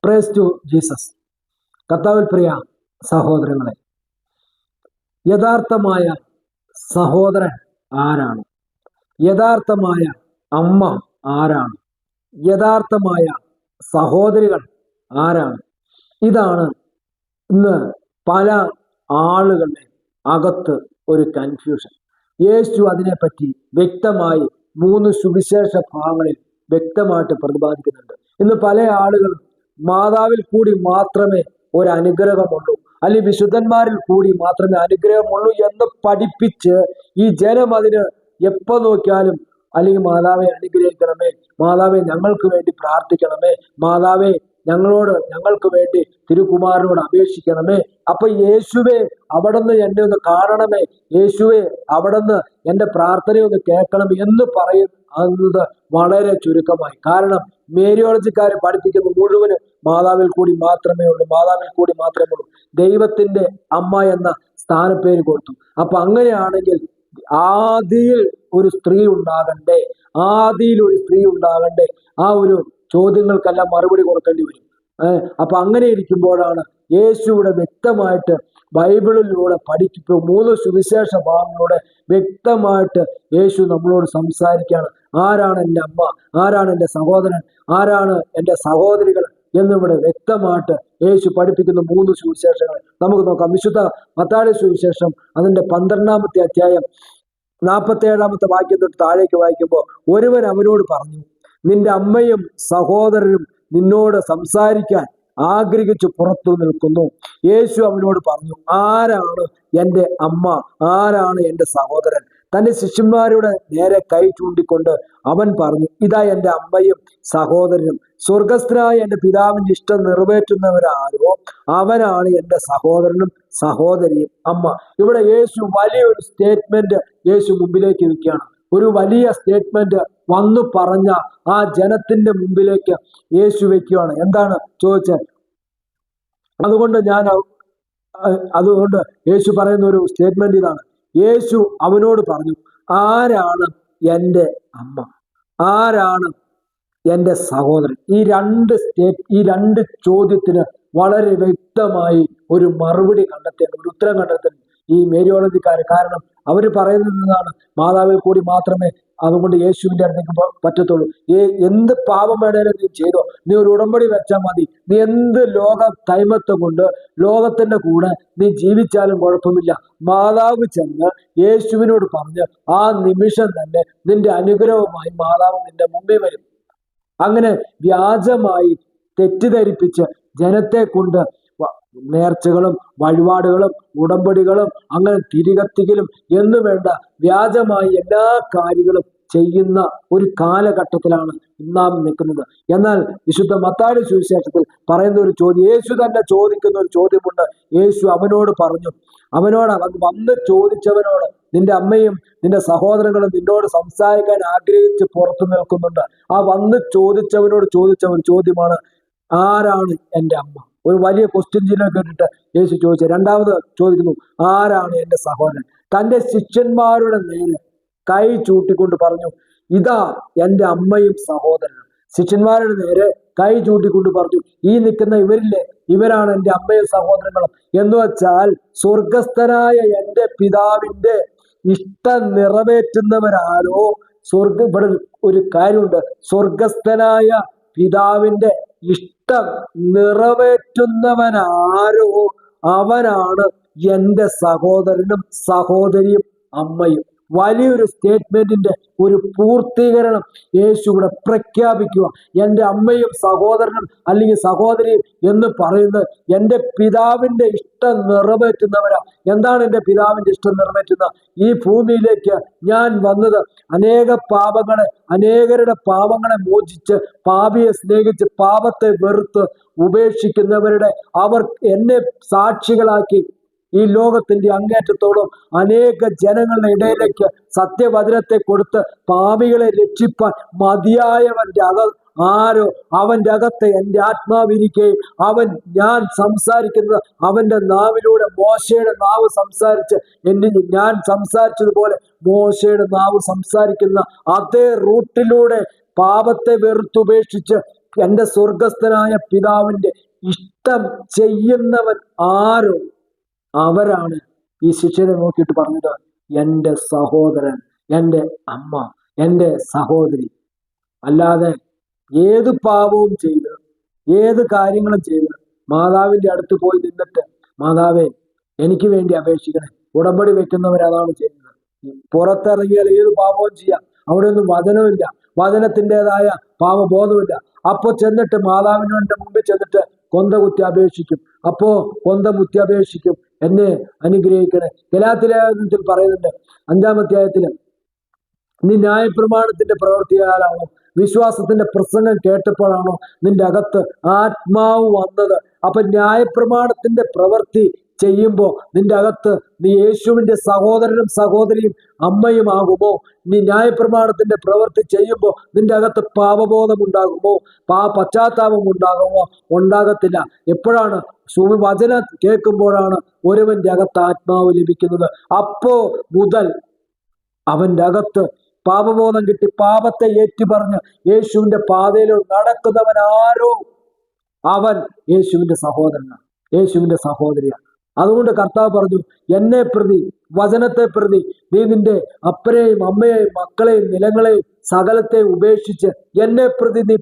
Price to Jesus. കർത്താവിൽ പ്രിയ സഹോദരങ്ങളെ, യഥാർത്ഥമായ സഹോദരൻ ആരാണ്? യഥാർത്ഥമായ അമ്മ ആരാണ്? യഥാർത്ഥമായ സഹോദരികൾ ആരാണ്? ഇതാണ് ഇന്ന് പല ആളുകളുടെ അകത്ത് ഒരു കൺഫ്യൂഷൻ. യേശു അതിനെപ്പറ്റി വ്യക്തമായി 3 സുവിശേഷ ഭാഗങ്ങളിൽ വ്യക്തമായിട്ട് പ്രതിപാദിക്കുന്നുണ്ട്. ഇന്ന് പല ആളുകളും മാതാവിൽ കൂടി മാത്രമേ ഒരു അനുഗ്രഹമുള്ളൂ, അല്ലെങ്കിൽ വിശുദ്ധന്മാരിൽ കൂടി മാത്രമേ അനുഗ്രഹമുള്ളൂ എന്ന് പഠിപ്പിച്ച് ഈ ജനം അതിന് എപ്പോൾ നോക്കിയാലും അല്ലെങ്കിൽ മാതാവെ അനുഗ്രഹിക്കണമേ, മാതാവെ ഞങ്ങൾക്ക് വേണ്ടി പ്രാർത്ഥിക്കണമേ, മാതാവെ ഞങ്ങൾക്ക് വേണ്ടി തിരുകുമാരനോട് അപേക്ഷിക്കണമേ, അപ്പൊ യേശുവെ അവിടുന്ന് എന്നെ ഒന്ന് കാണണമേ, യേശുവെ അവിടുന്ന് എൻ്റെ പ്രാർത്ഥനയൊന്ന് കേൾക്കണം എന്ന് പറയുന്നത് വളരെ ചുരുക്കമായി. കാരണം മേരിയോളജിക്കാർ പഠിപ്പിക്കുന്ന മുഴുവനും മാതാവിൽ കൂടി മാത്രമേ ഉള്ളൂ, മാതാവിൽ കൂടി മാത്രമേ ഉള്ളൂ. ദൈവത്തിന്റെ അമ്മ എന്ന സ്ഥാനപ്പേര് കൊടുത്തു. അപ്പൊ അങ്ങനെയാണെങ്കിൽ ആദിയിൽ ഒരു സ്ത്രീ ഉണ്ടാകണ്ടേ, ആദിയിൽ ഒരു സ്ത്രീ ഉണ്ടാകണ്ടേ? ആ ഒരു ചോദ്യങ്ങൾക്കെല്ലാം മറുപടി കൊടുക്കേണ്ടി വരും. അപ്പൊ അങ്ങനെ ഇരിക്കുമ്പോഴാണ് യേശുവിടെ വ്യക്തമായിട്ട് ബൈബിളിലൂടെ പഠിക്കുമ്പോൾ 3 സുവിശേഷ ഭാഗങ്ങളിലൂടെ വ്യക്തമായിട്ട് യേശു നമ്മളോട് സംസാരിക്കുകയാണ്. ആരാണ് എൻ്റെ അമ്മ, ആരാണ് എൻ്റെ സഹോദരൻ, ആരാണ് എൻ്റെ സഹോദരികൾ എന്നിവിടെ വ്യക്തമായിട്ട് യേശു പഠിപ്പിക്കുന്ന 3 സുവിശേഷങ്ങൾ നമുക്ക് നോക്കാം. വിശുദ്ധ മത്തായി സുവിശേഷം അതിൻ്റെ 12-ാമത്തെ അധ്യായം 47-ാമത്തെ വാക്യം തൊട്ട് താഴേക്ക് വായിക്കുമ്പോൾ, ഒരുവൻ അവനോട് പറഞ്ഞു, നിന്റെ അമ്മയും സഹോദരനും നിന്നോട് സംസാരിക്കാൻ ആഗ്രഹിച്ചു പുറത്തു നിൽക്കുന്നു. യേശു അവനോട് പറഞ്ഞു, ആരാണ് എൻ്റെ അമ്മ, ആരാണ് എൻ്റെ സഹോദരൻ? തന്റെ ശിഷ്യന്മാരുടെ നേരെ കൈ ചൂണ്ടിക്കൊണ്ട് അവൻ പറഞ്ഞു, ഇതാ എൻ്റെ അമ്മയും സഹോദരനും. സ്വർഗസ്ഥനായ എൻ്റെ പിതാവിന്റെ ഇഷ്ടം നിറവേറ്റുന്നവരാരോ അവനാണ് എൻ്റെ സഹോദരനും സഹോദരിയും അമ്മ. ഇവിടെ യേശു വലിയൊരു സ്റ്റേറ്റ്മെന്റ് യേശു മുമ്പിലേക്ക് വെക്കുകയാണ്. ഒരു വലിയ സ്റ്റേറ്റ്മെന്റ് വന്നു പറഞ്ഞ ആ ജനത്തിന്റെ മുമ്പിലേക്ക് യേശു വെക്കുകയാണ്. എന്താണ് ചോദിച്ചാൽ, അതുകൊണ്ട് യേശു പറയുന്ന ഒരു സ്റ്റേറ്റ്മെന്റ് ഇതാണ്. യേശു അവനോട് പറഞ്ഞു, ആരാണ് എൻ്റെ അമ്മ, ആരാണ് എൻ്റെ സഹോദരൻ? ഈ രണ്ട് ചോദ്യത്തിന് വളരെ വ്യക്തമായി ഒരു മറുപടി കണ്ടെത്തേണ്ട, ഒരു ഉത്തരം കണ്ടെത്തേണ്ട ഈ മേരിയോളജിക്കാർ. കാരണം അവർ പറയുന്നതാണ് മാതാവിൽ കൂടി മാത്രമേ അതുകൊണ്ട് യേശുവിൻ്റെ അടുത്തേക്ക് പറ്റത്തുള്ളൂ. എന്ത് പാപം വേണേലും നീ ചെയ്തോ, നീ ഒരു ഉടമ്പടി വെച്ചാൽ മതി, നീ എന്ത് ലോക കൈമത്വം കൊണ്ട് ലോകത്തിന്റെ കൂടെ നീ ജീവിച്ചാലും കുഴപ്പമില്ല. മാതാവ് ചെന്ന് യേശുവിനോട് പറഞ്ഞ് ആ നിമിഷം തന്നെ നിന്റെ അനുഗ്രഹവുമായി മാതാവ് നിന്റെ മുമ്പിൽ വരും. അങ്ങനെ വ്യാജമായി തെറ്റിദ്ധരിപ്പിച്ച് ജനത്തെ കൊണ്ട് നേർച്ചകളും വഴിപാടുകളും ഉടമ്പടികളും അങ്ങനെ തിരികത്തിക്കലും എന്നു വേണ്ട വ്യാജമായി എല്ലാ കാര്യങ്ങളും ചെയ്യുന്ന ഒരു കാലഘട്ടത്തിലാണ് നാം നിൽക്കുന്നത്. എന്നാൽ വിശുദ്ധ മത്തായി സുവിശേഷത്തിൽ പറയുന്ന ഒരു ചോദ്യം, യേശു തന്നെ ചോദിക്കുന്ന ഒരു ചോദ്യമുണ്ട്. യേശു അവനോട് പറഞ്ഞു, വന്ന് ചോദിച്ചവനോട്, നിന്റെ അമ്മയും നിന്റെ സഹോദരങ്ങളും നിന്നോട് സംസാരിക്കാൻ ആഗ്രഹിച്ച് പുറത്തു നിൽക്കുന്നുണ്ട്. ആ വന്ന് ചോദിച്ചവനോട് ചോദിച്ച ഒരു ചോദ്യമാണ്, ആരാണ് എൻ്റെ അമ്മ? ഒരു വലിയ ക്വസ്റ്റ്യൻ ചിഹ്നം കേട്ടിട്ട് യേശു ചോദിച്ചു. രണ്ടാമത് ചോദിക്കുന്നു, ആരാണ് എൻ്റെ സഹോദരൻ? തൻ്റെ ശിഷ്യന്മാരുടെ നേരെ കൈ ചൂട്ടിക്കൊണ്ട് പറഞ്ഞു, ഇതാ എൻ്റെ അമ്മയും സഹോദരനും. ശിഷ്യന്മാരുടെ നേരെ കൈ ചൂട്ടിക്കൊണ്ട് പറഞ്ഞു, ഈ നിൽക്കുന്ന ഇവരില്ലേ, ഇവരാണ് എൻ്റെ അമ്മയും സഹോദരങ്ങളും. എന്ന് വെച്ചാൽ സ്വർഗസ്ഥനായ എൻ്റെ പിതാവിന്റെ ഇഷ്ടം നിറവേറ്റുന്നവരാരോ, ഇവിടെ ഒരു കാര്യമുണ്ട്, സ്വർഗസ്ഥനായ പിതാവിന്റെ ഇഷ്ടം നിറവേറ്റുന്നവനാരോ അവനാണ് എൻ്റെ സഹോദരനും സഹോദരിയും അമ്മയും. വലിയൊരു സ്റ്റേറ്റ്മെന്റിന്റെ ഒരു പൂർത്തീകരണം യേശു ഇവിടെ പ്രഖ്യാപിക്കുക. എൻ്റെ അമ്മയും സഹോദരനും അല്ലെങ്കിൽ സഹോദരിയും എന്ന് പറയുന്നത് എൻ്റെ പിതാവിന്റെ ഇഷ്ടം നിറവേറ്റുന്നവരാ. എന്താണ് എൻ്റെ പിതാവിന്റെ ഇഷ്ടം നിറവേറ്റുന്ന? ഈ ഭൂമിയിലേക്ക് ഞാൻ വന്നത് അനേകരുടെ പാപങ്ങളെ മോചിച്ച്, പാപിയെ സ്നേഹിച്ച്, പാപത്തെ വെറുത്ത് ഉപേക്ഷിക്കുന്നവരുടെ അവർ എന്നെ സാക്ഷികളാക്കി ഈ ലോകത്തിന്റെ അങ്ങേറ്റത്തോടും അനേക ജനങ്ങളുടെ ഇടയിലേക്ക് സത്യവചനത്തെ കൊടുത്ത് പാപികളെ രക്ഷിപ്പാൻ മതിയായവന്റെ ആരോ അവന്റെ അകത്ത് എൻ്റെ ആത്മാവിരിക്കുകയും ഞാൻ സംസാരിക്കുന്നത് അവന്റെ നാവിലൂടെ, മോശയുടെ നാവ് സംസാരിച്ച് ഞാൻ സംസാരിച്ചതുപോലെ മോശയുടെ നാവ് സംസാരിക്കുന്ന അതേ റൂട്ടിലൂടെ പാപത്തെ വെറുത്തുപേക്ഷിച്ച് എൻ്റെ സ്വർഗസ്ഥനായ പിതാവിൻ്റെ ഇഷ്ടം ചെയ്യുന്നവൻ ആരോ അവരാണ് ഈ ശിഷ്യനെ നോക്കിയിട്ട് പറഞ്ഞത് എൻ്റെ സഹോദരൻ, എൻ്റെ അമ്മ, എൻ്റെ സഹോദരി. അല്ലാതെ ഏത് പാപവും ചെയ്ത് ഏത് കാര്യങ്ങളും ചെയ്ത് മാതാവിൻ്റെ അടുത്ത് പോയി നിന്നിട്ട് മാതാവേ എനിക്ക് വേണ്ടി അപേക്ഷിക്കണേ, ഉടമ്പടി വെക്കുന്നവരതാണ് ചെയ്യുന്നത്. പുറത്തിറങ്ങിയാൽ ഏത് പാപവും ചെയ്യാം, അവിടെ ഒന്നും വചനമില്ല, വചനത്തിൻ്റെതായ പാപബോധമില്ല. അപ്പൊ ചെന്നിട്ട് മാതാവിൻ്റെ മുമ്പിൽ ചെന്നിട്ട് കൊന്ത കുത്തി അപേക്ഷിക്കും. അപ്പോ കൊന്ത കുത്തി അപേക്ഷിക്കും, എന്നെ അനുഗ്രഹിക്കണേ. ഗലാത്യലേഖനത്തിൽ പറയുന്നുണ്ട് 5-ാം അധ്യായത്തില്, നീ ന്യായപ്രമാണത്തിന്റെ പ്രവൃത്തിയാലാണോ വിശ്വാസത്തിന്റെ പ്രസംഗം കേട്ടപ്പോഴാണോ നിന്റെ അകത്ത് ആത്മാവ് വന്നത്? അപ്പൊ ന്യായപ്രമാണത്തിന്റെ പ്രവൃത്തി ചെയ്യുമ്പോൾ നിന്റെ അകത്ത് നീ യേശുവിന്റെ സഹോദരനും സഹോദരിയും അമ്മയും ആകുമോ? നീ ന്യായപ്രമാണത്തിന്റെ പ്രവൃത്തി ചെയ്യുമ്പോൾ നിന്റെ അകത്ത് പാപബോധം ഉണ്ടാകുമോ? പശ്ചാത്താപം ഉണ്ടാകുമോ? ഉണ്ടാകത്തില്ല. എപ്പോഴാണ്? വചനം കേൾക്കുമ്പോഴാണ് ഒരുവന്റെ അകത്ത് ആത്മാവ് ലഭിക്കുന്നത്. അപ്പോ മുതൽ അവന്റെ അകത്ത് പാപബോധം കിട്ടി പാപത്തെ ഏറ്റുപറഞ്ഞ് യേശുവിന്റെ പാതയിലൂടെ നടക്കുന്നവൻ ആരോ അവൻ യേശുവിന്റെ സഹോദരനാണ്, യേശുവിന്റെ സഹോദരിയാണ്. അതുകൊണ്ട് കർത്താവ് പറഞ്ഞു, എന്നെ പ്രതി, വചനത്തെ പ്രതി നീ നിന്റെ അപ്പനെയും അമ്മയെയും മക്കളെയും നിലങ്ങളെയും സകലത്തെ ഉപേക്ഷിച്ച് എന്നെ പ്രതി നീ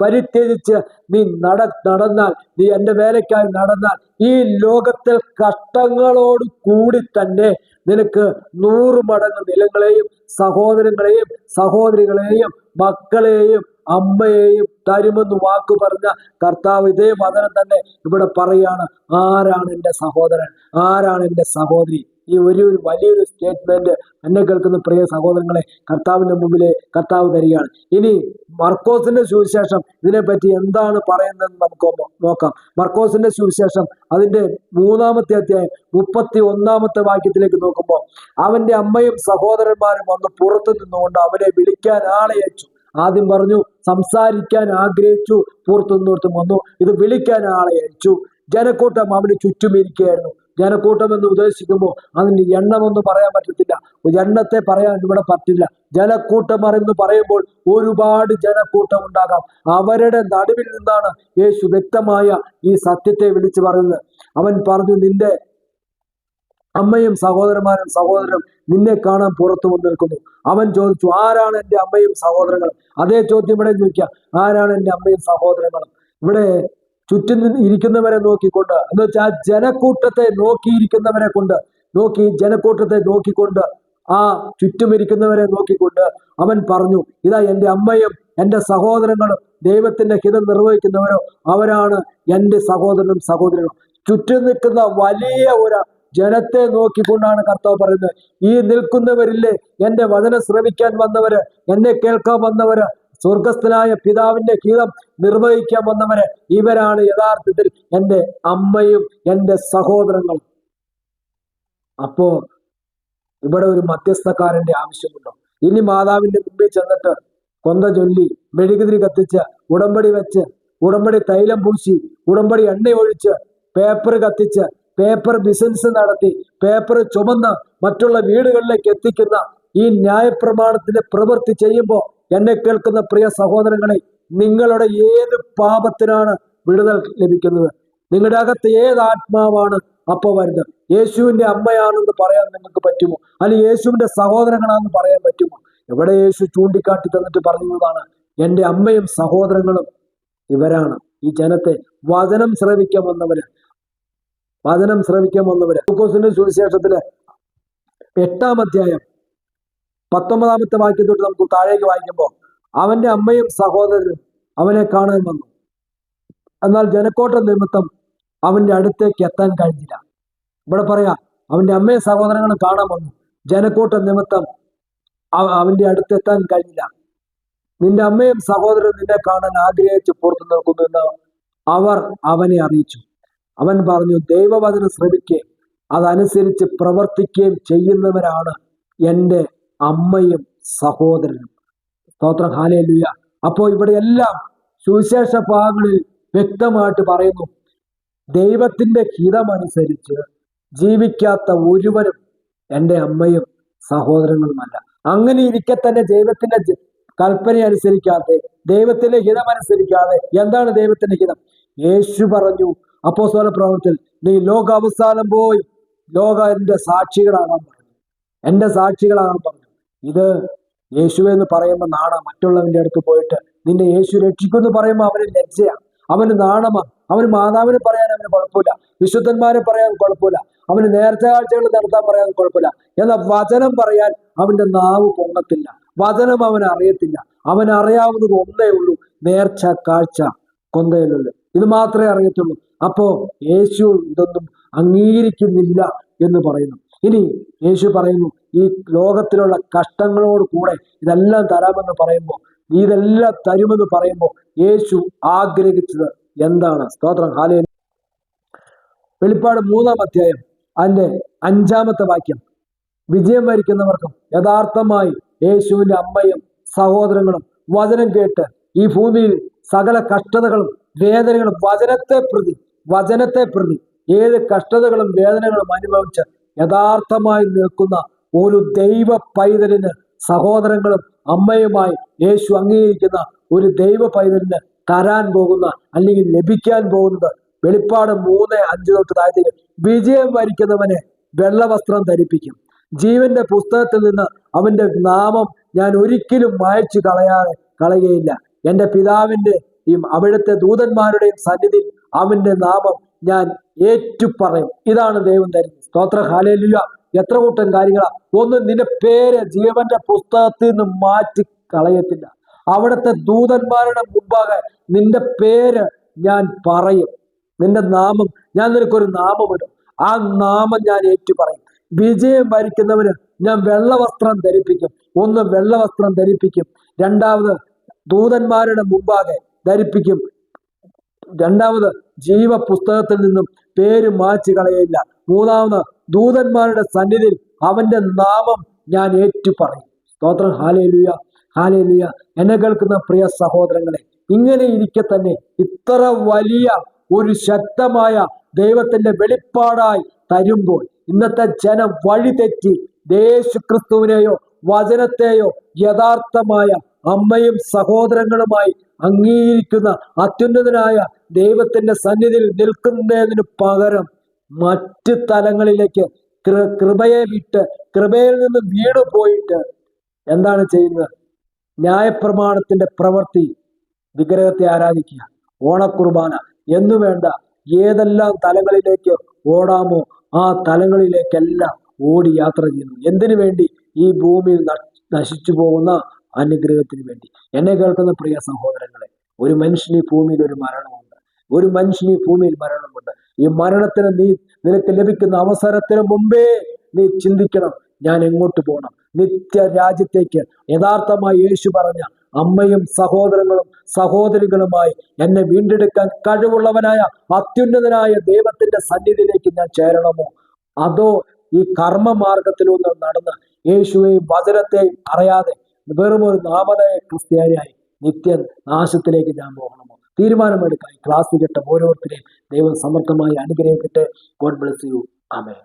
പരിത്യജിച്ച് നീ നടന്നാൽ, നീ എൻ്റെ വേലയ്ക്കായി നടന്നാൽ ഈ ലോകത്തിൽ കഷ്ടങ്ങളോട് കൂടി തന്നെ നിനക്ക് 100 മടങ്ങ് നിലങ്ങളെയും സഹോദരങ്ങളെയും സഹോദരികളെയും മക്കളെയും അമ്മയെയും തരുമെന്ന് വാക്ക് പറഞ്ഞ കർത്താവ് ഇതേ വചനം തന്നെ ഇവിടെ പറയാണ്. ആരാണ് എൻ്റെ സഹോദരൻ, ആരാണ് എൻ്റെ സഹോദരി? ഈ വലിയൊരു സ്റ്റേറ്റ്മെന്റ് എന്നെ കേൾക്കുന്ന പ്രിയ സഹോദരങ്ങളെ കർത്താവിന്റെ മുമ്പിലെ കർത്താവ് തരികയാണ്. ഇനി മർക്കോസിന്റെ സുവിശേഷം ഇതിനെപ്പറ്റി എന്താണ് പറയുന്നതെന്ന് നമുക്ക് നോക്കാം. മർക്കോസിന്റെ സുവിശേഷം അതിന്റെ 3-ാമത്തെ അധ്യായം 31-ാമത്തെ വാക്യത്തിലേക്ക് നോക്കുമ്പോൾ, അവന്റെ അമ്മയും സഹോദരന്മാരും വന്ന് പുറത്തു നിന്നുകൊണ്ട് അവനെ വിളിക്കാൻ ആളെ അയച്ചു. ആദ്യം പറഞ്ഞു സംസാരിക്കാൻ ആഗ്രഹിച്ചു, പുറത്തുനിന്നോർത്തും വന്നു. ഇത് വിളിക്കാൻ ആളെ അയച്ചു. ജനക്കൂട്ടം അവന് ചുറ്റും ഇരിക്കുകയായിരുന്നു. ജനക്കൂട്ടം എന്ന് ഉദ്ദേശിക്കുമ്പോൾ അതിന് എണ്ണമെന്ന് പറയാൻ പറ്റത്തില്ല, എണ്ണത്തെ പറയാൻ ഇവിടെ പറ്റില്ല. ജനക്കൂട്ടം എന്ന് പറയുമ്പോൾ ഒരുപാട് ജനക്കൂട്ടം ഉണ്ടാകാം. അവരുടെ നടുവിൽ നിന്നാണ് യേശു വ്യക്തമായ ഈ സത്യത്തെ വിളിച്ചു പറയുന്നത്. അവൻ പറഞ്ഞു, നിന്റെ അമ്മയും സഹോദരന്മാരും സഹോദരനും നിന്നെ കാണാൻ പുറത്തു വന്നു നിൽക്കുന്നു. അവൻ ചോദിച്ചു, ആരാണ് എൻ്റെ അമ്മയും സഹോദരങ്ങളും? അതേ ചോദ്യം ഇവിടെ ചോദിക്കാം, ആരാണ് എൻ്റെ അമ്മയും സഹോദരങ്ങളും? ഇവിടെ ചുറ്റും ഇരിക്കുന്നവരെ നോക്കിക്കൊണ്ട്, എന്ന് വെച്ചാൽ ജനക്കൂട്ടത്തെ നോക്കിയിരിക്കുന്നവരെ കൊണ്ട് ജനക്കൂട്ടത്തെ നോക്കിക്കൊണ്ട്, ആ ചുറ്റുമിരിക്കുന്നവരെ നോക്കിക്കൊണ്ട് അവൻ പറഞ്ഞു, ഇതാ എൻ്റെ അമ്മയും എൻ്റെ സഹോദരങ്ങളും ദൈവത്തിന്റെ ഹിതം നിർവഹിക്കുന്നവരോ അവരാണ് എൻ്റെ സഹോദരനും സഹോദരനും. ചുറ്റും നിൽക്കുന്ന വലിയ ഒരു ജനത്തെ നോക്കിക്കൊണ്ടാണ് കർത്താവ് പറയുന്നത്, ഈ നിൽക്കുന്നവരില്ലേ എൻ്റെ വചനം ശ്രവിക്കാൻ വന്നവര്, എന്നെ കേൾക്കാൻ വന്നവര്, സ്വർഗസ്ഥനായ പിതാവിന്റെ ഹിതം നിർവഹിക്കാൻ വന്നവര്, ഇവരാണ് യഥാർത്ഥത്തിൽ എൻ്റെ അമ്മയും എൻ്റെ സഹോദരങ്ങളും. അപ്പോ ഇവിടെ ഒരു മധ്യസ്ഥക്കാരന്റെ ആവശ്യമുണ്ടോ? ഇനി മാതാവിന്റെ മുമ്പിൽ ചെന്നിട്ട് കൊന്ത ചൊല്ലി, മെഴുകുതിരി കത്തിച്ച്, ഉടമ്പടി വെച്ച്, ഉടമ്പടി തൈലം പൂശി, ഉടമ്പടി എണ്ണ ഒഴിച്ച്, പേപ്പർ കത്തിച്ച്, പേപ്പർ ബിസിനസ് നടത്തി, പേപ്പർ ചുമന്ന് മറ്റുള്ള വീടുകളിലേക്ക് എത്തിക്കുന്ന ഈ ന്യായപ്രമാണത്തിന്റെ പ്രവൃത്തി ചെയ്യുമ്പോൾ എന്നെ കേൾക്കുന്ന പ്രിയ സഹോദരങ്ങളെ, നിങ്ങളുടെ ഏത് പാപത്തിനാണ് വിടുതൽ ലഭിക്കുന്നത്? നിങ്ങളുടെ അകത്ത് ഏത് ആത്മാവാണ് അപ്പൊ വരുന്നത്? യേശുവിന്റെ അമ്മയാണെന്ന് പറയാൻ നിങ്ങൾക്ക് പറ്റുമോ? അല്ലെങ്കിൽ യേശുവിന്റെ സഹോദരങ്ങളാണെന്ന് പറയാൻ പറ്റുമോ? എവിടെ യേശു ചൂണ്ടിക്കാട്ടി തന്നിട്ട് പറയുന്നതാണ്, എൻ്റെ അമ്മയും സഹോദരങ്ങളും ഇവരാണ് ഈ ജനത്തെ വചനം ശ്രവിക്കാൻ വന്നവര്. ലൂക്കോസിന്റെ സുവിശേഷത്തില് 8-ാം അധ്യായം 19-ാമത്തെ വാക്യം തൊട്ട് നമുക്ക് താഴേക്ക് വായിക്കുമ്പോൾ, അവന്റെ അമ്മയും സഹോദരനും അവനെ കാണാൻ വന്നു. എന്നാൽ ജനക്കൂട്ടം നിമിത്തം അവന്റെ അടുത്തേക്ക് എത്താൻ കഴിഞ്ഞില്ല. ഇവിടെ പറയാ, അവന്റെ അമ്മയും സഹോദരങ്ങളും കാണാൻ വന്നു, ജനക്കൂട്ടം നിമിത്തം അവന്റെ അടുത്തെത്താൻ കഴിഞ്ഞില്ല. നിന്റെ അമ്മയും സഹോദരനും നിന്നെ കാണാൻ ആഗ്രഹിച്ച് പുറത്തു നിൽക്കുന്നു എന്ന് അവർ അവനെ അറിയിച്ചു. അവൻ പറഞ്ഞു, ദൈവവചനം ശ്രവിക്കുകയും അതനുസരിച്ച് പ്രവർത്തിക്കുകയും ചെയ്യുന്നവരാണ് എൻ്റെ അമ്മയും സഹോദരനും. സ്തോത്രം, ഹല്ലേലൂയ. അപ്പോൾ ഇവിടെ എല്ലാം സുവിശേഷ ഭാഗങ്ങളിൽ വ്യക്തമായിട്ട് പറയുന്നു, ദൈവത്തിന്റെ ഹിതമനുസരിച്ച് ജീവിക്കാത്ത ഒരുവനും എൻ്റെ അമ്മയും സഹോദരങ്ങളുമല്ല. അങ്ങനെ ഇരിക്കെ തന്നെ ദൈവത്തിന്റെ കൽപ്പന അനുസരിക്കാതെ, ദൈവത്തിന്റെ ഹിതമനുസരിക്കാതെ. എന്താണ് ദൈവത്തിന്റെ ഹിതം? യേശു പറഞ്ഞു അപ്പോസ്തല പ്രവർത്തനത്തിൽ, നീ ലോക അവസാനം പോയി എന്റെ സാക്ഷികളാകാൻ പറഞ്ഞു, എന്റെ സാക്ഷികളാകാൻ പറഞ്ഞു. ഇത് യേശുവെന്ന് പറയുമ്പോൾ നാണം. മറ്റുള്ളവന്റെ അടുത്ത് പോയിട്ട് നിന്റെ യേശു രക്ഷിക്കുമെന്ന് പറയുമ്പോൾ അവന് ലജ്ജയാണ്, അവന് നാണമാണ്. അവന് മാതാവിനെ പറയാൻ അവന് കുഴപ്പമില്ല, വിശുദ്ധന്മാരെ പറയാൻ കുഴപ്പമില്ല, അവന് നേർച്ച കാഴ്ചകൾ നടത്താൻ പറയാൻ കുഴപ്പമില്ല. എന്നാൽ വചനം പറയാൻ അവന്റെ നാവ് പൊങ്ങത്തില്ല, വചനം അവൻ അറിയത്തില്ല. അവൻ അറിയാവുന്നത് ഒന്നേ ഉള്ളൂ, നേർച്ച കാഴ്ച കൊന്തയിലുള്ളു, ഇത് മാത്രമേ അറിയത്തുള്ളൂ. അപ്പോ യേശു ഇതൊന്നും അംഗീകരിക്കുന്നില്ല എന്ന് പറയുന്നു. ഇനി യേശു പറയുന്നു, ഈ ലോകത്തിലുള്ള കഷ്ടങ്ങളോട് കൂടെ ഇതെല്ലാം തരാമെന്ന് പറയുമ്പോൾ, ഇതെല്ലാം തരുമെന്ന് പറയുമ്പോൾ യേശു ആഗ്രഹിച്ചത് എന്താണ്? സ്തോത്രം, ഹല്ലേലൂയ. വെളിപ്പാട് 3-ാം അധ്യായം അതിന്റെ 5-ാമത്തെ വാക്യം, വിജയം വരിക്കുന്നവർക്കും യഥാർത്ഥമായി യേശുവിന്റെ അമ്മയും സഹോദരങ്ങളും വചനം കേട്ട് ഈ ഭൂമിയിൽ സകല കഷ്ടതകളും വേദനകളും വചനത്തെ പ്രതി ഏത് കഷ്ടതകളും വേദനകളും അനുഭവിച്ച് യഥാർത്ഥമായി നിൽക്കുന്ന ഒരു ദൈവ പൈതലിന്, സഹോദരങ്ങളും അമ്മയുമായി യേശു അംഗീകരിക്കുന്ന ഒരു ദൈവ പൈതലിന് തരാൻ പോകുന്ന, അല്ലെങ്കിൽ ലഭിക്കാൻ പോകുന്നത്, വെളിപ്പാട് 3:5 തൊട്ട് താഴ്ത്തേക്ക്, വിജയം വരിക്കുന്നവനെ വെള്ളവസ്ത്രം ധരിപ്പിക്കും, ജീവന്റെ പുസ്തകത്തിൽ നിന്ന് അവന്റെ നാമം ഞാൻ ഒരിക്കലും മായ്ച്ചു കളയുകയില്ല, എന്റെ പിതാവിന്റെയും അവിടുത്തെ ദൂതന്മാരുടെയും സന്നിധി അവന്റെ നാമം ഞാൻ ഏറ്റുപറയും. ഇതാണ് ദൈവം തരുന്നത്. സ്തോത്ര, ഹല്ലേലൂയ. എത്ര കൂട്ടം കാര്യങ്ങളാ. ഒന്ന്, നിന്റെ പേര് ജീവന്റെ പുസ്തകത്തിൽ നിന്ന് മാറ്റി കളയത്തില്ല. അവിടുത്തെ ദൂതന്മാരുടെ മുമ്പാകെ നിന്റെ പേര് ഞാൻ പറയും, നിന്റെ നാമം, ഞാൻ നിനക്കൊരു നാമമിടും, ആ നാമം ഞാൻ ഏറ്റുപറയും. വിജയം വരിക്കുന്നവന് ഞാൻ വെള്ളവസ്ത്രം ധരിപ്പിക്കും. ഒന്ന്, വെള്ളവസ്ത്രം ധരിപ്പിക്കും. രണ്ടാമത്, ദൂതന്മാരുടെ മുമ്പാകെ ധരിപ്പിക്കും. രണ്ടാമത്, ജീവ പുസ്തകത്തിൽ നിന്നും പേര് മായ്ച്ചു കളയയില്ല. മൂന്നാമത്, ദൂതന്മാരുടെ സന്നിധിയിൽ അവന്റെ നാമം ഞാൻ ഏറ്റുപറയും. സ്തോത്രം, ഹല്ലേലൂയ, ഹല്ലേലൂയ. എന്നെ കേൾക്കുന്ന പ്രിയ സഹോദരങ്ങളെ, ഇങ്ങനെ ഇരിക്കെ തന്നെ ഇത്ര വലിയ ഒരു ശക്തമായ ദൈവത്തിന്റെ വെളിപ്പാടായി തരുമ്പോൾ ഇന്നത്തെ ജനം വഴിതെറ്റി യേശു ക്രിസ്തുവിനെയോ വചനത്തെയോ യഥാർത്ഥമായ അമ്മയും സഹോദരങ്ങളുമായി അംഗീകരിക്കുന്ന അത്യുന്നതനായ ദൈവത്തിന്റെ സന്നിധിയിൽ നിൽക്കുന്നതിന് പകരം മറ്റ് തലങ്ങളിലേക്ക് കൃപയെ വിട്ട്, കൃപയിൽ നിന്ന് വീണു പോയിട്ട് എന്താണ് ചെയ്യുന്നത്? ന്യായപ്രമാണത്തിന്റെ പ്രവൃത്തി, വിഗ്രഹത്തെ ആരാധിക്കുക, ഓണക്കുർബാന എന്നു വേണ്ട ഏതെല്ലാം തലങ്ങളിലേക്ക് ഓടാമോ ആ തലങ്ങളിലേക്കെല്ലാം ഓടി യാത്ര ചെയ്യുന്നു. എന്തിനു വേണ്ടി? ഈ ഭൂമിയിൽ നശിച്ചു പോകുന്ന അനുഗ്രഹത്തിന് വേണ്ടി. എന്നെ കേൾക്കുന്ന പ്രിയ സഹോദരങ്ങളെ, ഒരു മനുഷ്യന് ഈ ഭൂമിയിൽ ഒരു മരണമുണ്ട്, ഒരു മനുഷ്യന് ഈ ഭൂമിയിൽ മരണമുണ്ട്. ഈ മരണത്തിന് നിനക്ക് ലഭിക്കുന്ന അവസരത്തിന് മുമ്പേ നീ ചിന്തിക്കണം, ഞാൻ എങ്ങോട്ട് പോകണം? നിത്യ രാജ്യത്തേക്ക്. യഥാർത്ഥമായി യേശു പറഞ്ഞ അമ്മയും സഹോദരങ്ങളും സഹോദരികളുമായി എന്നെ വീണ്ടെടുക്കാൻ കഴിവുള്ളവനായ അത്യുന്നതനായ ദൈവത്തിന്റെ സന്നിധിയിലേക്ക് ഞാൻ ചേരണമോ, അതോ ഈ കർമ്മമാർഗത്തിലൊന്ന് നടന്ന് യേശുവെയും വചനത്തെയും അറിയാതെ വെറും ഒരു നാമധേയ ക്രിസ്ത്യാനിയായി നിത്യ നാശത്തിലേക്ക് ഞാൻ പോകണമോ? തീരുമാനമെടുക്കാൻ ക്ലാസ് കേട്ട ഓരോരുത്തരെയും ദൈവം സമർത്ഥമായി അനുഗ്രഹിക്കട്ടെ. God bless you. ആമേൻ.